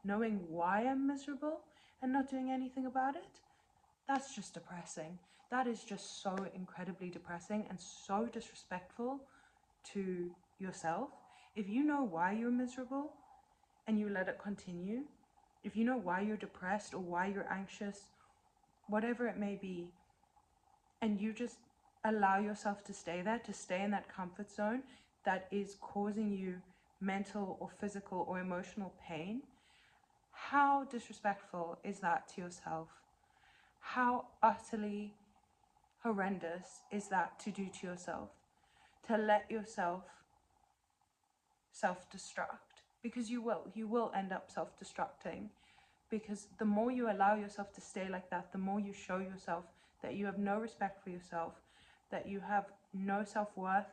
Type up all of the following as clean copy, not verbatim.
knowing why I'm miserable and not doing anything about it, that's just depressing. That is just so incredibly depressing and so disrespectful to yourself. If you know why you're miserable and you let it continue, if you know why you're depressed or why you're anxious, whatever it may be, and you just allow yourself to stay there, to stay in that comfort zone that is causing you mental or physical or emotional pain, how disrespectful is that to yourself? How utterly horrendous is that to do to yourself? To let yourself self-destruct, because you will end up self-destructing, because the more you allow yourself to stay like that, the more you show yourself that you have no respect for yourself, that you have no self-worth,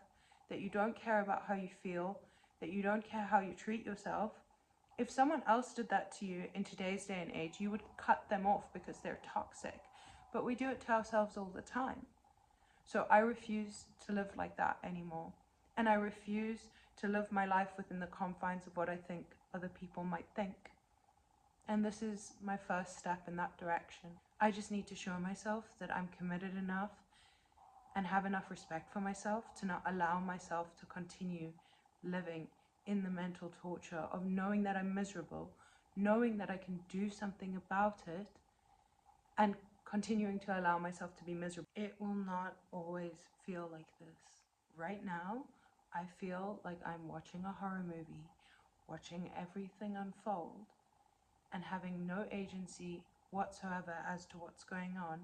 that you don't care about how you feel, that you don't care how you treat yourself. If someone else did that to you in today's day and age, you would cut them off because they're toxic. But we do it to ourselves all the time. So I refuse to live like that anymore. And I refuse to live my life within the confines of what I think other people might think. And this is my first step in that direction. I just need to show myself that I'm committed enough and have enough respect for myself to not allow myself to continue living in the mental torture of knowing that I'm miserable, knowing that I can do something about it, and continuing to allow myself to be miserable. It will not always feel like this. Right now, I feel like I'm watching a horror movie, watching everything unfold, and having no agency whatsoever as to what's going on,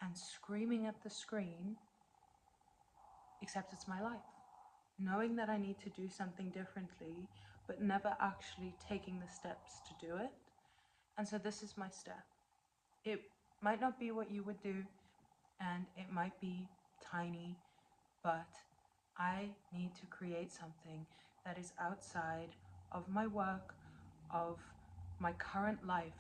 and screaming at the screen, except it's my life. Knowing that I need to do something differently, but never actually taking the steps to do it. And so this is my step. It might not be what you would do, and it might be tiny, but I need to create something that is outside of my work, of my current life,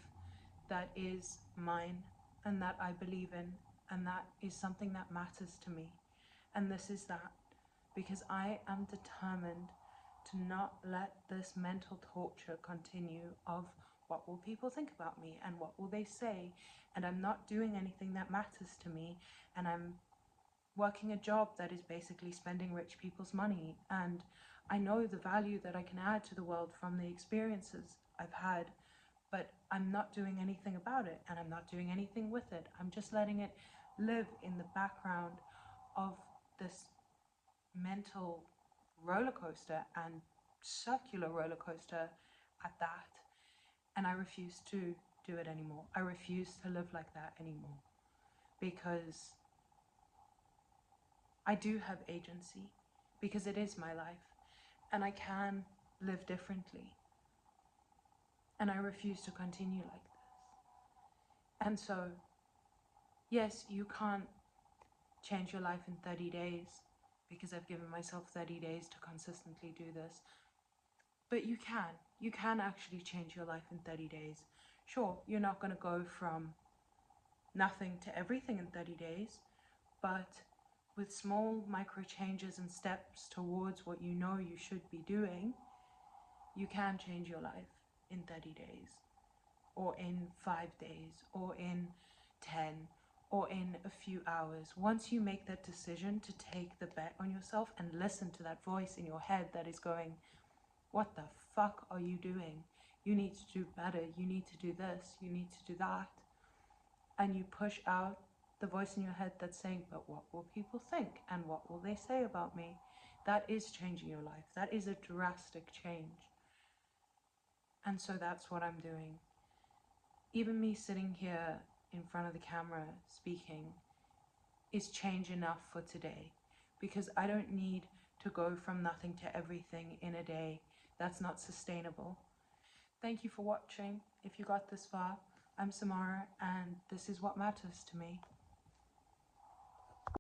that is mine and that I believe in, and that is something that matters to me. And this is that, because I am determined to not let this mental torture continue of what will people think about me and what will they say, and I'm not doing anything that matters to me, and I'm working a job that is basically spending rich people's money, and I know the value that I can add to the world from the experiences I've had, but I'm not doing anything about it, and I'm not doing anything with it. I'm just letting it live in the background of this mental roller coaster, and circular roller coaster at that. And I refuse to do it anymore. I refuse to live like that anymore, because I do have agency, because it is my life, and I can live differently. And I refuse to continue like this. And so, yes, you can't change your life in 30 days, because I've given myself 30 days to consistently do this. But you can actually change your life in 30 days. Sure, you're not going to go from nothing to everything in 30 days, but with small micro changes and steps towards what you know you should be doing, you can change your life in 30 days, or in 5 days, or in 10, or in a few hours. Once you make that decision to take the bet on yourself and listen to that voice in your head that is going, what the fuck are you doing? You need to do better. You need to do this. You need to do that. And you push out the voice in your head that's saying, but what will people think? And what will they say about me? That is changing your life. That is a drastic change. And so that's what I'm doing. Even me sitting here in front of the camera speaking is change enough for today, because I don't need to go from nothing to everything in a day. That's not sustainable. Thank you for watching. If you got this far, I'm Samara, and this is what matters to me.